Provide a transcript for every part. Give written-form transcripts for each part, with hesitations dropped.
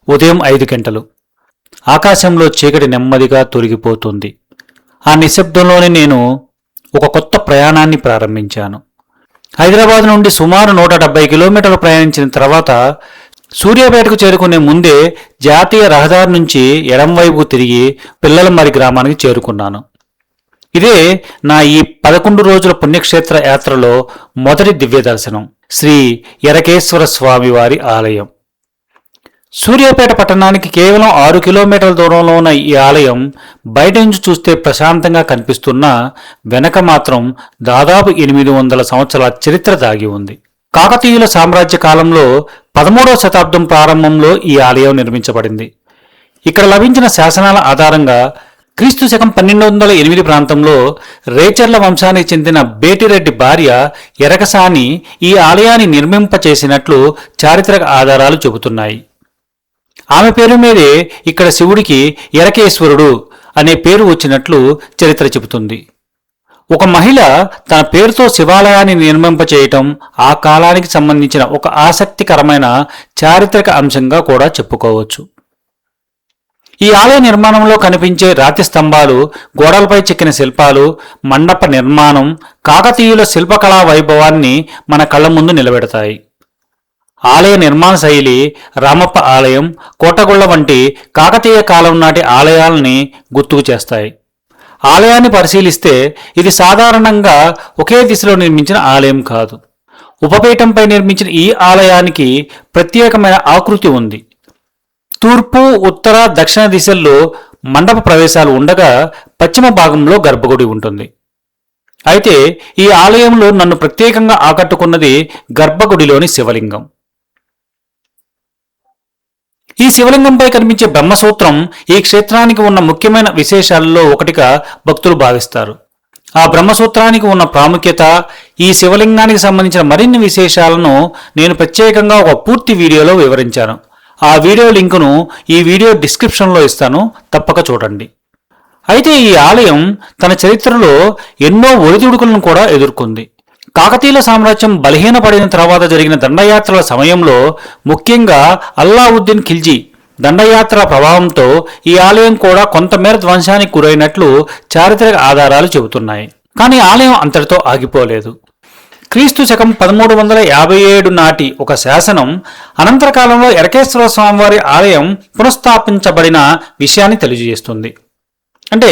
ఉదయం 5 గంటలు. ఆకాశంలో చీకటి నెమ్మదిగా తొలగిపోతుంది. ఆ నిశ్శబ్దంలోనే నేను ఒక కొత్త ప్రయాణాన్ని ప్రారంభించాను. హైదరాబాద్ నుండి సుమారు 170 కిలోమీటర్లు ప్రయాణించిన తర్వాత సూర్యాపేటకు చేరుకునే ముందే జాతీయ రహదారి నుంచి ఎడంవైపుకు తిరిగి పిల్లలమర్రి గ్రామానికి చేరుకున్నాను. ఇదే నా ఈ 11 రోజుల పుణ్యక్షేత్ర యాత్రలో మొదటి దివ్య దర్శనం. శ్రీ ఎరకేశ్వర స్వామి వారి ఆలయం. సూర్యాపేట పట్టణానికి కేవలం 6 కిలోమీటర్ల దూరంలో ఉన్న ఈ ఆలయం బయట నుంచి చూస్తే ప్రశాంతంగా కనిపిస్తున్నా వెనక మాత్రం దాదాపు 800 సంవత్సరాల చరిత్ర దాగి ఉంది. కాకతీయుల సామ్రాజ్య కాలంలో 13వ శతాబ్దం ప్రారంభంలో ఈ ఆలయం నిర్మించబడింది. ఇక్కడ లభించిన శాసనాల ఆధారంగా క్రీస్తు శకం 1208 ప్రాంతంలో రేచర్ల వంశానికి చెందిన బేటిరెడ్డి భార్య ఎరకసాని ఈ ఆలయాన్ని నిర్మింపచేసినట్లు చారిత్రక ఆధారాలు చెబుతున్నాయి. ఆమె పేరు మీదే ఇక్కడ శివుడికి ఎరకేశ్వరుడు అనే పేరు వచ్చినట్లు చరిత్ర చెబుతుంది. ఒక మహిళ తన పేరుతో శివాలయాన్ని నిర్మింపచేయటం ఆ కాలానికి సంబంధించిన ఒక ఆసక్తికరమైన చారిత్రక అంశంగా కూడా చెప్పుకోవచ్చు. ఈ ఆలయ నిర్మాణంలో కనిపించే రాతి స్తంభాలు, గోడలపై చెక్కిన శిల్పాలు, మండప నిర్మాణం కాకతీయుల శిల్పకళా వైభవాన్ని మన కళ్ళ ముందు నిలబెడతాయి. ఆలయ నిర్మాణ శైలి రామప్ప ఆలయం, కోటగుళ్ల వంటి కాకతీయ కాలం నాటి ఆలయాల్ని గుర్తుకు చేస్తాయి. ఆలయాన్ని పరిశీలిస్తే ఇది సాధారణంగా ఒకే దిశలో నిర్మించిన ఆలయం కాదు. ఉపపీఠంపై నిర్మించిన ఈ ఆలయానికి ప్రత్యేకమైన ఆకృతి ఉంది. తూర్పు, ఉత్తర, దక్షిణ దిశల్లో మండప ప్రవేశాలు ఉండగా పశ్చిమ భాగంలో గర్భగుడి ఉంటుంది. అయితే ఈ ఆలయంలో నన్ను ప్రత్యేకంగా ఆకట్టుకున్నది గర్భగుడిలోని శివలింగం. ఈ శివలింగంపై కనిపించే బ్రహ్మసూత్రం ఈ క్షేత్రానికి ఉన్న ముఖ్యమైన విశేషాలలో ఒకటిగా భక్తులు భావిస్తారు. ఆ బ్రహ్మసూత్రానికి ఉన్న ప్రాముఖ్యత, ఈ శివలింగానికి సంబంధించిన మరిన్ని విశేషాలను నేను ప్రత్యేకంగా ఒక పూర్తి వీడియోలో వివరించాను. ఆ వీడియో లింకును ఈ వీడియో డిస్క్రిప్షన్లో ఇస్తాను, తప్పక చూడండి. అయితే ఈ ఆలయం తన చరిత్రలో ఎన్నో ఒడిదుడుకులను కూడా ఎదుర్కొంది. కాకతీయుల సామ్రాజ్యం బలహీనపడిన తర్వాత జరిగిన దండయాత్రల సమయంలో, ముఖ్యంగా అల్లావుద్దీన్ ఖిల్జీ దండయాత్రల ప్రభావంతో ఈ ఆలయం కూడా కొంతమేర ధ్వంసానికి గురైనట్లు చారిత్రక ఆధారాలు చెబుతున్నాయి. కానీ ఆలయం అంతటితో ఆగిపోలేదు. క్రీస్తు శకం 1357 నాటి ఒక శాసనం అనంతర కాలంలో ఎరకేశ్వర స్వామివారి ఆలయం పునఃస్థాపించబడిన విషయాన్ని తెలియజేస్తుంది. అంటే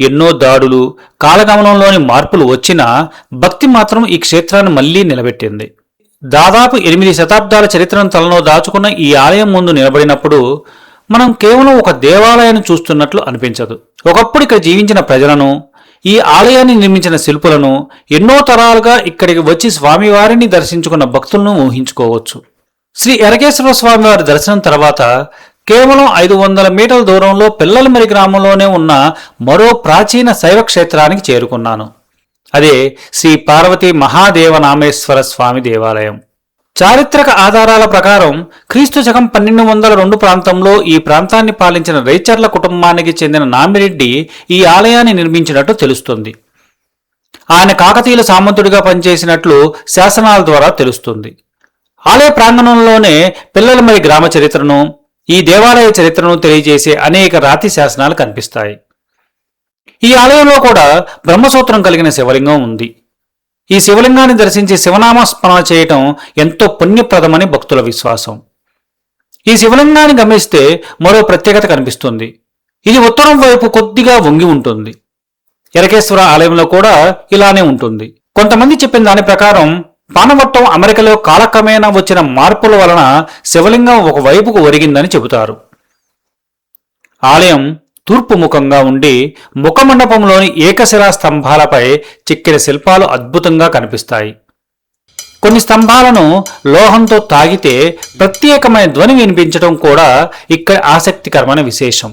ఎన్నో దాడులు, కాలగమనంలోని మార్పులు వచ్చినా భక్తి మాత్రం ఈ క్షేత్రాన్ని మళ్లీ నిలబెట్టింది. దాదాపు 8 శతాబ్దాల చరిత్రను తలలో దాచుకున్న ఈ ఆలయం ముందు నిలబడినప్పుడు మనం కేవలం ఒక దేవాలయాన్ని చూస్తున్నట్లు అనిపించదు. ఒకప్పుడు ఇక్కడ జీవించిన ప్రజలను, ఈ ఆలయాన్ని నిర్మించిన శిల్పులను, ఎన్నో తరాలుగా ఇక్కడికి వచ్చి స్వామివారిని దర్శించుకున్న భక్తులను ఊహించుకోవచ్చు. శ్రీ ఎరకేశ్వర స్వామివారి దర్శనం తర్వాత కేవలం 500 మీటర్ల దూరంలో పిల్లలమర్రి గ్రామంలోనే ఉన్న మరో ప్రాచీన శైవ క్షేత్రానికి చేరుకున్నాను. అదే శ్రీ పార్వతీ మహాదేవనామేశ్వర స్వామి దేవాలయం. చారిత్రక ఆధారాల ప్రకారం క్రీస్తు శకం 1202 ప్రాంతంలో ఈ ప్రాంతాన్ని పాలించిన రేచర్ల కుటుంబానికి చెందిన నామిరెడ్డి ఈ ఆలయాన్ని నిర్మించినట్టు తెలుస్తుంది. ఆయన కాకతీయుల సామంతుడిగా పనిచేసినట్లు శాసనాల ద్వారా తెలుస్తుంది. ఆలయ ప్రాంగణంలోనే పిల్లలమర్రి గ్రామ చరిత్రను, ఈ దేవాలయ చరిత్రను తెలియజేసే అనేక రాతి శాసనాలు కనిపిస్తాయి. ఈ ఆలయంలో కూడా బ్రహ్మసూత్రం కలిగిన శివలింగం ఉంది. ఈ శివలింగాన్ని దర్శించి శివనామస్మరణ చేయటం ఎంతో పుణ్యప్రదమని భక్తుల విశ్వాసం. ఈ శివలింగాన్ని గమనిస్తే మరో ప్రత్యేకత కనిపిస్తుంది. ఇది ఉత్తరం వైపు కొద్దిగా వంగి ఉంటుంది. ఎరకేశ్వర ఆలయంలో కూడా ఇలానే ఉంటుంది. కొంతమంది చెప్పిన దాని ప్రకారం పానవట్టం అమెరికాలో కాలక్రమేణా వచ్చిన మార్పుల వలన శివలింగం ఒకవైపుకు ఒరిగిందని చెబుతారు. ఆలయం తూర్పు ముఖంగా ఉండి ముఖమండపంలోని ఏకశిలా స్తంభాలపై చెక్కిన శిల్పాలు అద్భుతంగా కనిపిస్తాయి. కొన్ని స్తంభాలను లోహంతో తాగితే ప్రత్యేకమైన ధ్వని వినిపించడం కూడా ఇక్కడ ఆసక్తికరమైన విశేషం.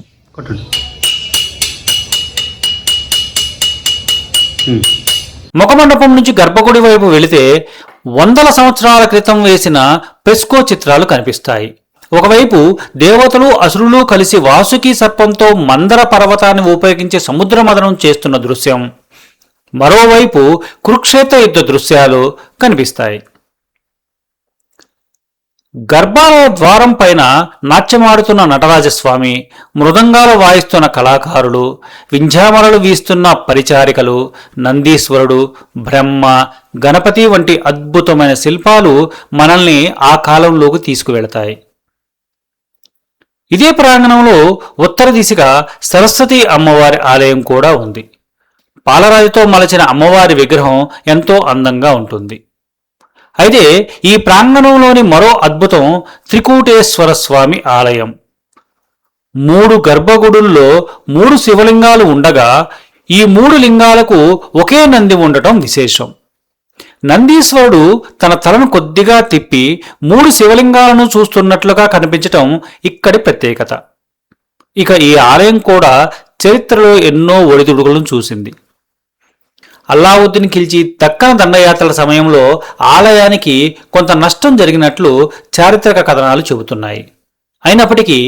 ముఖమండపం నుంచి గర్భగుడి వైపు వెళితే 100 సంవత్సరాల క్రితం వేసిన ఫ్రెస్కో చిత్రాలు కనిపిస్తాయి. ఒకవైపు దేవతలు, అసురులు కలిసి వాసుకి సర్పంతో మందర పర్వతాన్ని ఉపయోగించి సముద్ర మదనం చేస్తున్న దృశ్యం, మరోవైపు కురుక్షేత్ర యుద్ధ దృశ్యాలు కనిపిస్తాయి. గర్భాలయ ద్వారం పైన నాట్యమాడుతున్న నటరాజస్వామి, మృదంగాలు వాయిస్తున్న కళాకారులు, వింధ్యామరలు వీస్తున్న పరిచారికలు, నందీశ్వరుడు, బ్రహ్మ, గణపతి వంటి అద్భుతమైన శిల్పాలు మనల్ని ఆ కాలంలోకి తీసుకువెళతాయి. ఇదే ప్రాంగణంలో ఉత్తర దిశగా సరస్వతి అమ్మవారి ఆలయం కూడా ఉంది. పాలరాతితో మలచిన అమ్మవారి విగ్రహం ఎంతో అందంగా ఉంటుంది. అయితే ఈ ప్రాంగణంలోని మరో అద్భుతం త్రికూటేశ్వర స్వామి ఆలయం. 3 గర్భగుడుల్లో 3 శివలింగాలు ఉండగా ఈ 3 లింగాలకు ఒకే నంది ఉండటం విశేషం. నందీశ్వరుడు తన తలను కొద్దిగా తిప్పి 3 శివలింగాలను చూస్తున్నట్లుగా కనిపించటం ఇక్కడి ప్రత్యేకత. ఇక ఈ ఆలయం కూడా చరిత్రలో ఎన్నో ఒడిదుడుకులను చూసింది. అల్లావుద్దీన్ ఖిల్జీ దక్కన దండయాత్రల సమయంలో ఆలయానికి కొంత నష్టం జరిగినట్లు చారిత్రక కథనాలు చెబుతున్నాయి. అయినప్పటికీ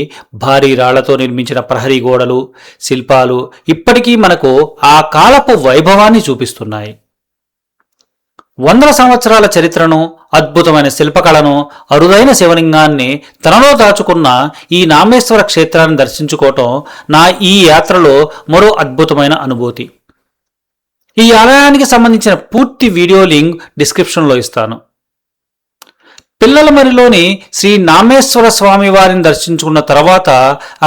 భారీ రాళ్లతో నిర్మించిన ప్రహరీ గోడలు, శిల్పాలు ఇప్పటికీ మనకు ఆ కాలపు వైభవాన్ని చూపిస్తున్నాయి. వందల సంవత్సరాల చరిత్రను, అద్భుతమైన శిల్పకళను, అరుదైన శివలింగాన్ని తనలో దాచుకున్న ఈ నామేశ్వర క్షేత్రాన్ని దర్శించుకోవటం నా ఈ యాత్రలో మరో అద్భుతమైన అనుభూతి. ఈ ఆలయానికి సంబంధించిన పూర్తి వీడియో లింక్ డిస్క్రిప్షన్లో ఇస్తాను. పిల్లలమరిలోని శ్రీ నామేశ్వర స్వామి వారిని దర్శించుకున్న తర్వాత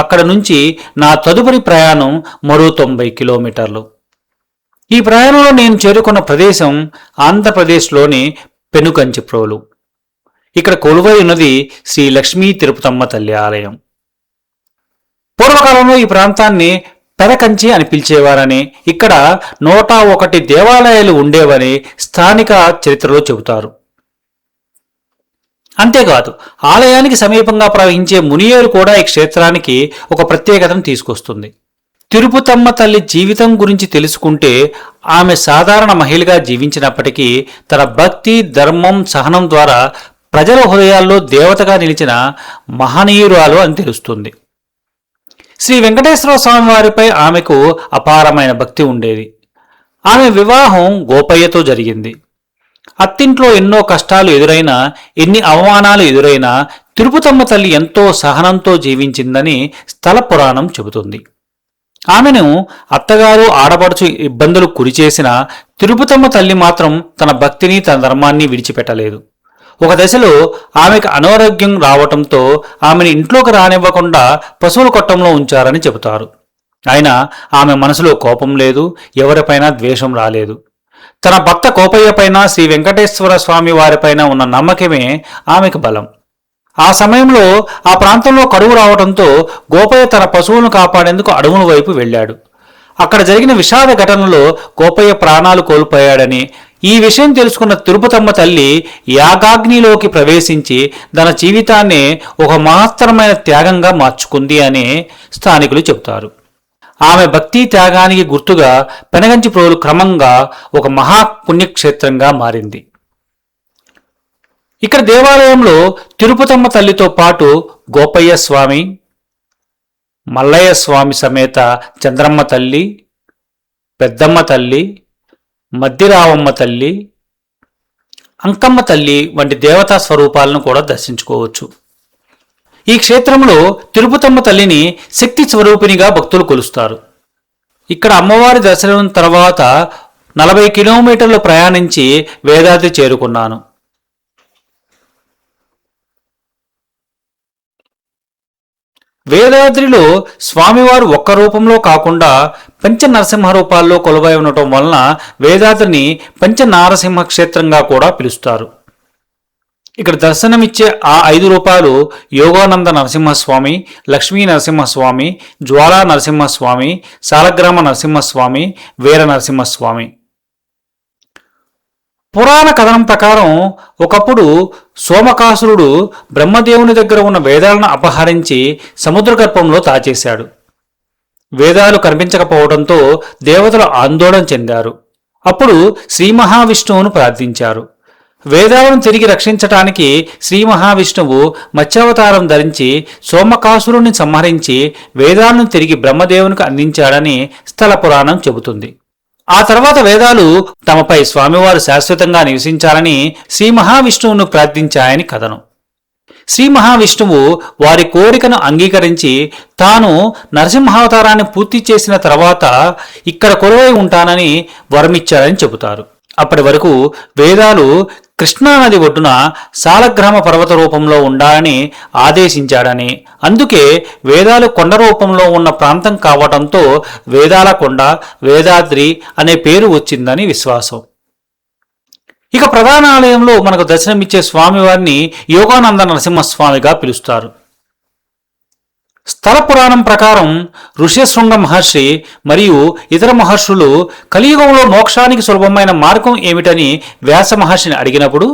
అక్కడ నుంచి నా తదుపరి ప్రయాణం మరో 90 కిలోమీటర్లు. ఈ ప్రయాణంలో నేను చేరుకున్న ప్రదేశం ఆంధ్రప్రదేశ్లోని పెనుకంచిప్రోలు. ఇక్కడ కొలువై ఉన్నది శ్రీ లక్ష్మీ తిరుపతమ్మ తల్లి ఆలయం. పూర్వకాలంలో ఈ ప్రాంతాన్ని పెదకంచి అని పిలిచేవారని, ఇక్కడ 101 దేవాలయాలు ఉండేవని స్థానిక చరిత్రలో చెబుతారు. అంతేకాదు ఆలయానికి సమీపంగా ప్రవహించే మునియేరు కూడా ఈ క్షేత్రానికి ఒక ప్రత్యేకతను తీసుకొస్తుంది. తిరుపతమ్మ తల్లి జీవితం గురించి తెలుసుకుంటే ఆమె సాధారణ మహిళగా జీవించినప్పటికీ తన భక్తి, ధర్మం, సహనం ద్వారా ప్రజల హృదయాల్లో దేవతగా నిలిచిన మహనీయురాలు అని తెలుస్తుంది. శ్రీ వెంకటేశ్వర స్వామి వారిపై ఆమెకు అపారమైన భక్తి ఉండేది. ఆమె వివాహం గోపయ్యతో జరిగింది. అత్తింట్లో ఎన్నో కష్టాలు ఎదురైనా, ఎన్ని అవమానాలు ఎదురైనా తిరుపతమ్మ తల్లి ఎంతో సహనంతో జీవించిందని స్థల పురాణం చెబుతుంది. ఆమెను అత్తగారు, ఆడపడుచు ఇబ్బందులు గురిచేసిన తిరుపతమ్మ తల్లి మాత్రం తన భక్తిని, తన ధర్మాన్ని విడిచిపెట్టలేదు. ఒక దశలో ఆమెకు అనారోగ్యం రావటంతో ఆమెను ఇంట్లోకి రానివ్వకుండా పశువుల కొట్టంలో ఉంచారని చెబుతారు. అయినా ఆమె మనసులో కోపం లేదు, ఎవరిపైనా ద్వేషం రాలేదు. తన భర్త కోపయ్యపైన, శ్రీ వెంకటేశ్వర స్వామి వారిపైన ఉన్న నమ్మకమే ఆమెకు బలం. ఆ సమయంలో ఆ ప్రాంతంలో కరువు రావడంతో గోపయ్య తన పశువులను కాపాడేందుకు అడవుల వైపు వెళ్ళాడు. అక్కడ జరిగిన విషాద ఘటనలో గోపయ్య ప్రాణాలు కోల్పోయాడని, ఈ విషయం తెలుసుకున్న తిరుపతమ్మ తల్లి యాగాగ్నిలోకి ప్రవేశించి తన జీవితాన్ని ఒక మహత్తరమైన త్యాగంగా మార్చుకుంది అని స్థానికులు చెబుతారు. ఆమె భక్తి త్యాగానికి గుర్తుగా పెనగంచిప్రోలు క్రమంగా ఒక మహాపుణ్యక్షేత్రంగా మారింది. ఇక్కడ దేవాలయంలో తిరుపతమ్మ తల్లితో పాటు గోపయ్య స్వామి, మల్లయ్య స్వామి సమేత చంద్రమ్మ తల్లి, పెద్దమ్మ తల్లి, మద్దిరావమ్మ తల్లి, అంకమ్మ తల్లి వంటి దేవతా స్వరూపాలను కూడా దర్శించుకోవచ్చు. ఈ క్షేత్రంలో తిరుపతమ్మ తల్లిని శక్తి స్వరూపిణిగా భక్తులు కొలుస్తారు. ఇక్కడ అమ్మవారి దర్శనం తర్వాత 40 కిలోమీటర్లు ప్రయాణించి వేదాద్రి చేరుకున్నాను. వేదాద్రిలో స్వామివారు ఒక్క రూపంలో కాకుండా పంచ నరసింహ రూపాల్లో కొలువై ఉండటం వలన వేదాద్రిని పంచ నారసింహ క్షేత్రంగా కూడా పిలుస్తారు. ఇక్కడ దర్శనమిచ్చే ఆ 5 రూపాలు యోగానంద నరసింహస్వామి, లక్ష్మీ నరసింహస్వామి, జ్వాలా నరసింహస్వామి, సాలగ్రామ నరసింహస్వామి, వీర నరసింహస్వామి. పురాణ కథనం ప్రకారం ఒకప్పుడు సోమకాసురుడు బ్రహ్మదేవుని దగ్గర ఉన్న వేదాలను అపహరించి సముద్రగర్భంలో దాచేశాడు. వేదాలు కనిపించకపోవడంతో దేవతలు ఆందోళన చెందారు. అప్పుడు శ్రీ మహావిష్ణువును ప్రార్థించారు. వేదాలను తిరిగి రక్షించటానికి శ్రీ మహావిష్ణువు మత్స్యావతారం ధరించి సోమకాసురుని సంహరించి వేదాలను తిరిగి బ్రహ్మదేవునికి అందించాడని స్థల పురాణం చెబుతుంది. ఆ తర్వాత వేదాలు తమపై స్వామివారు శాశ్వతంగా నివసించాలని శ్రీ మహావిష్ణువును ప్రార్థించాయని కథనం. శ్రీ మహావిష్ణువు వారి కోరికను అంగీకరించి తాను నరసింహావతారాన్ని పూర్తి చేసిన తర్వాత ఇక్కడ కొలువై ఉంటానని వరమిచ్చాడని చెబుతారు. అప్పటి వరకు వేదాలు కృష్ణానది ఒడ్డున సాలగ్రామ పర్వత రూపంలో ఉండాలని ఆదేశించాడని, అందుకే వేదాలు కొండ రూపంలో ఉన్న ప్రాంతం కావటంతో వేదాల కొండ, వేదాద్రి అనే పేరు వచ్చిందని విశ్వాసం. ఇక ప్రధాన ఆలయంలో మనకు దర్శనమిచ్చే స్వామివారిని యోగానంద నరసింహస్వామిగా పిలుస్తారు. స్థల పురాణం ప్రకారం ఋష్యశృంగ మహర్షి మరియు ఇతర మహర్షులు కలియుగంలో మోక్షానికి సులభమైన మార్గం ఏమిటని వ్యాస మహర్షిని అడిగినప్పుడు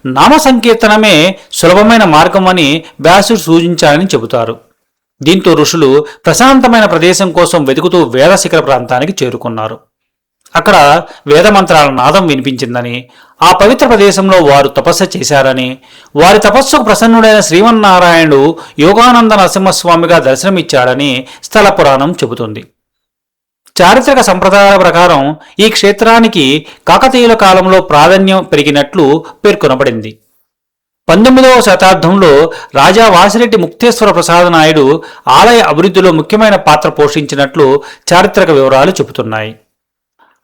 నామ సంకీర్తనమే సులభమైన మార్గం అని వ్యాసుడు సూచించాలని చెబుతారు. దీంతో ఋషులు ప్రశాంతమైన ప్రదేశం కోసం వెతుకుతూ వేద శిఖర ప్రాంతానికి చేరుకున్నారు. అక్కడ వేదమంత్రాల నాదం వినిపించిందని, ఆ పవిత్ర ప్రదేశంలో వారు తపస్సు చేశారని, వారి తపస్సుకు ప్రసన్నుడైన శ్రీమన్నారాయణుడు యోగానంద నరసింహస్వామిగా దర్శనమిచ్చాడని స్థల పురాణం చెబుతుంది. చారిత్రక సంప్రదాయాల ప్రకారం ఈ క్షేత్రానికి కాకతీయుల కాలంలో ప్రాధాన్యం పెరిగినట్లు పేర్కొనబడింది. 19వ శతాబ్దంలో రాజా వాసిరెడ్డి ముక్తేశ్వర ప్రసాద నాయుడు ఆలయ అభివృద్ధిలో ముఖ్యమైన పాత్ర పోషించినట్లు చారిత్రక వివరాలు చెబుతున్నాయి.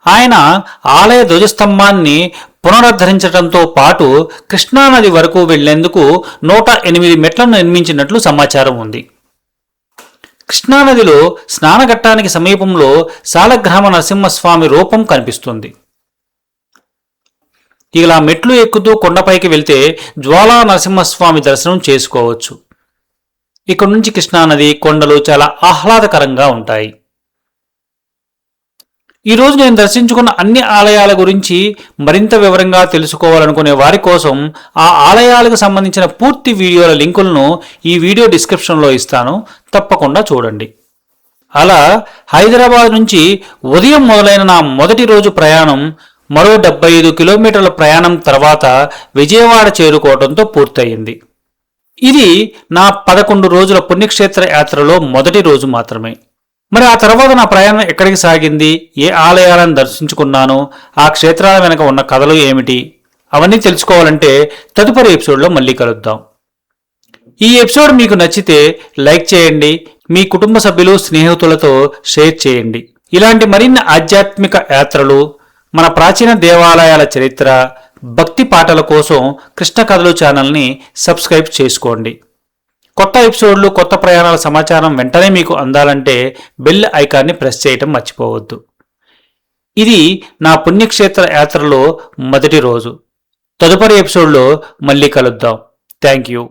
ఆయన ఆలయ ధ్వజస్తంభాన్ని పునరుద్ధరించడంతో పాటు కృష్ణానది వరకు వెళ్లేందుకు 108 మెట్లను నిర్మించినట్లు సమాచారం ఉంది. కృష్ణానదిలో స్నానఘట్టానికి సమీపంలో సాలగ్రామ నరసింహస్వామి రూపం కనిపిస్తుంది. ఇలా మెట్లు ఎక్కుతూ కొండపైకి వెళ్తే జ్వాలా నరసింహస్వామి దర్శనం చేసుకోవచ్చు. ఇక్కడి నుంచి కృష్ణానది, కొండలు చాలా ఆహ్లాదకరంగా ఉంటాయి. ఈరోజు నేను దర్శించుకున్న అన్ని ఆలయాల గురించి మరింత వివరంగా తెలుసుకోవాలనుకునే వారి కోసం ఆ ఆలయాలకు సంబంధించిన పూర్తి వీడియోల లింకులను ఈ వీడియో డిస్క్రిప్షన్లో ఇస్తాను, తప్పకుండా చూడండి. అలా హైదరాబాద్ నుంచి ఉదయం మొదలైన నా మొదటి రోజు ప్రయాణం మరో 75 కిలోమీటర్ల ప్రయాణం తర్వాత విజయవాడ చేరుకోవడంతో పూర్తయింది. ఇది నా 11 రోజుల పుణ్యక్షేత్ర యాత్రలో మొదటి రోజు మాత్రమే. మరి ఆ తర్వాత నా ప్రయాణం ఎక్కడికి సాగింది, ఏ ఆలయాలను దర్శించుకున్నాను, ఆ క్షేత్రాల వెనక ఉన్న కథలు ఏమిటి, అవన్నీ తెలుసుకోవాలంటే తదుపరి ఎపిసోడ్లో మళ్ళీ కలుద్దాం. ఈ ఎపిసోడ్ మీకు నచ్చితే లైక్ చేయండి, మీ కుటుంబ సభ్యులు, స్నేహితులతో షేర్ చేయండి. ఇలాంటి మరిన్ని ఆధ్యాత్మిక యాత్రలు, మన ప్రాచీన దేవాలయాల చరిత్ర, భక్తి పాటల కోసం కృష్ణ కథలు ఛానల్ని సబ్స్క్రైబ్ చేసుకోండి. కొత్త ఎపిసోడ్లు, కొత్త ప్రయాణాల సమాచారం వెంటనే మీకు అందాలంటే బెల్ ఐకాన్ని ప్రెస్ చేయటం మర్చిపోవద్దు. ఇది నా పుణ్యక్షేత్ర యాత్రలో మొదటి రోజు. తదుపరి ఎపిసోడ్లో మళ్ళీ కలుద్దాం. Thank you.